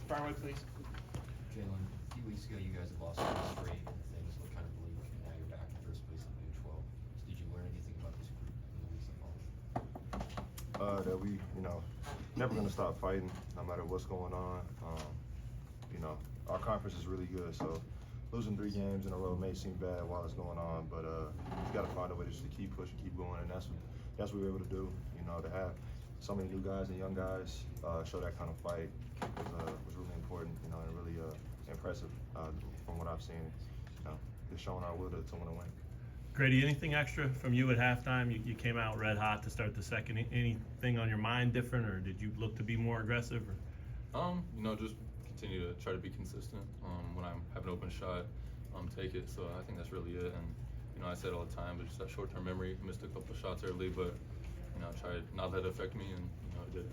Fire away, please. Jalen, a few weeks ago you guys had lost 3 straight and things looked kind of bleak, and now you're back in first place in the Big 12. Did you learn anything about this group in the weeks that followed? That we, never gonna stop fighting, no matter what's going on. Our conference is really good, so losing 3 games in a row may seem bad while it's going on, but you got to find a way just to keep pushing, keep going, and that's what we were able to do. To have so many new guys and young guys show that kind of fight was really important, and really impressive from what I've seen. Just showing our will to win a win. Grady, anything extra from you at halftime? You came out red hot to start the second. Anything on your mind different, or did you look to be more aggressive? Or? Just continue to try to be consistent. When I have an open shot, take it. So I think that's really it. And I say it all the time, but just that short-term memory. Missed a couple of shots early, but try to not let it affect me, and it did.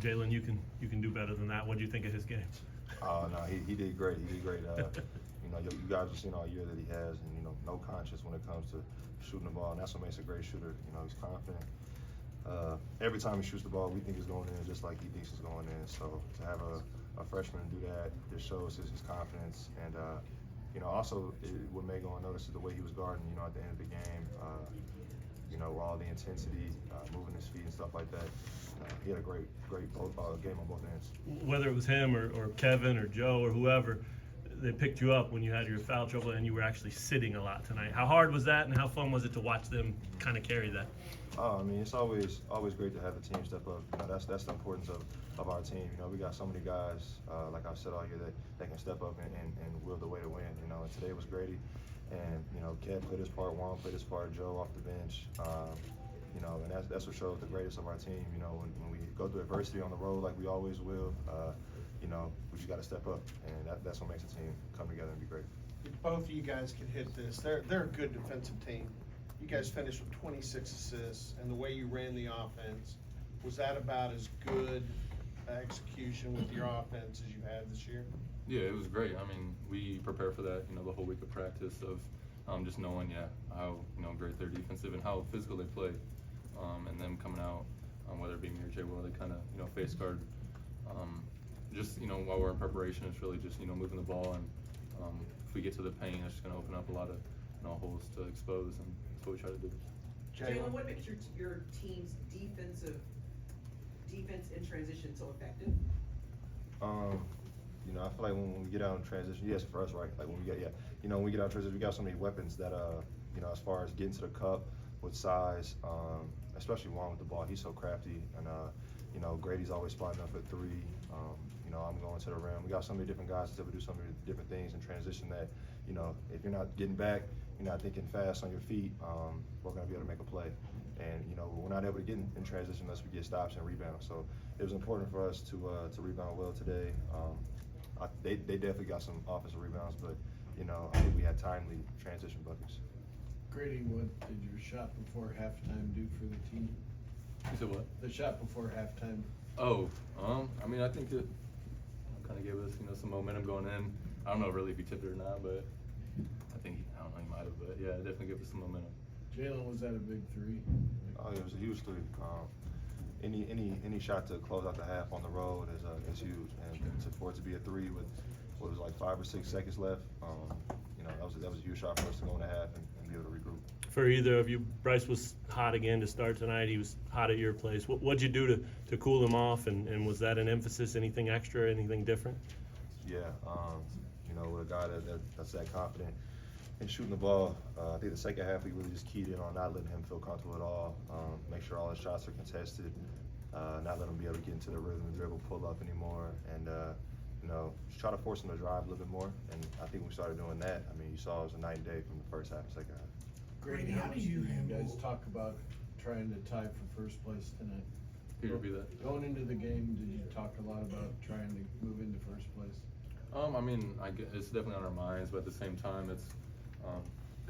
Jalen, you can do better than that. What do you think of his game? Oh no, he did great. He did great. You guys have seen all year that he has, and no conscience when it comes to shooting the ball, and that's what makes a great shooter. He's confident. Every time he shoots the ball, we think it's going in just like he thinks it's going in. So to have a freshman do that, it shows his confidence. And also what made go unnoticed is the way he was guarding. At the end of the game, all the intensity, moving his feet and stuff like that. He had a great game on both ends. Whether it was him or Kevin or Joe or whoever, they picked you up when you had your foul trouble and you were actually sitting a lot tonight. How hard was that, and how fun was it to watch them kind of carry that? It's always great to have the team step up. That's the importance of our team. We got so many guys, like I said all year, that can step up and will the way to win. And today was Grady, and Kev played his part, Juan played his part, Joe off the bench. And that's what shows the greatest of our team. When we go through adversity on the road like we always will, we just got to step up, and that's what makes the team come together and be great. If both of you guys can hit this, they're a good defensive team. You guys finished with 26 assists, and the way you ran the offense, was that about as good execution with your offense as you had this year? Yeah, it was great. We prepare for that, the whole week of practice of just knowing, how great they're defensive and how physical they play, and them coming out, whether it be me or Jay Will, they kind of face guard. While we're in preparation, it's really just moving the ball, and if we get to the paint, it's just going to open up a lot of holes to expose, and that's what we try to do. Jalen, what makes your team's defense in transition so effective? I feel like when we get out in transition, yes, for us, right? Like when we get out in transition, we got so many weapons that, as far as getting to the cup with size, especially Juan with the ball, he's so crafty, and Grady's always spotting up at 3. I'm going to the rim. We got so many different guys that do so many different things in transition that, if you're not getting back, you're not thinking fast on your feet, we're going to be able to make a play. And, we're not able to get in transition unless we get stops and rebounds. So it was important for us to rebound well today. They definitely got some offensive rebounds, but, I think we had timely transition buckets. Grady, what did your shot before halftime do for the team? You said what? The shot before halftime. I think it kind of gave us, some momentum going in. I don't know really if he tipped it or not, but I think he might have. But yeah, it definitely gave us some momentum. Jalen, was that a big 3? Oh, it was a huge 3. Any shot to close out the half on the road is huge, and for it to be a 3 with what was like 5 or 6 seconds left, that was a huge shot for us to go in the half and be able to regroup. For either of you, Bryce was hot again to start tonight. He was hot at your place. What'd you do to cool him off, and was that an emphasis? Anything extra? Anything different? Yeah, with a guy that's that confident in shooting the ball, I think the second half we really just keyed in on not letting him feel comfortable at all. Make sure all his shots are contested, not let him be able to get into the rhythm and dribble, pull up anymore, and just try to force him to drive a little bit more. And I think we started doing that. You saw it was a night and day from the first half and second half. Grady, how do you guys talk about trying to tie for first place tonight? Can you repeat that? Going into the game, did you talk a lot about trying to move into first place? I guess it's definitely on our minds, but at the same time, it's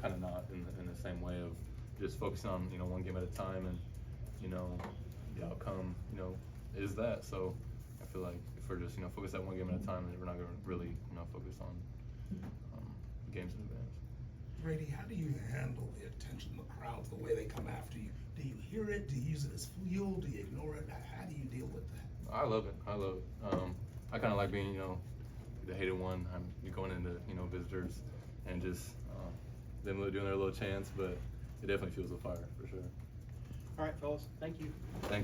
kind of not in the same way of just focusing on one game at a time, and the outcome is that. So I feel like if we're just focus that one game at a time, then we're not going to really focus on games in advance. Grady, how do you handle the attention of the crowd, the way they come after you? Do you hear it? Do you use it as fuel? Do you ignore it? How do you deal with that? I love it. I kind of like being, you know, the hated one. I'm going into, you know, visitors and just them doing their little chants, but it definitely fuels the fire for sure. All right, fellas, thank you. Thank you.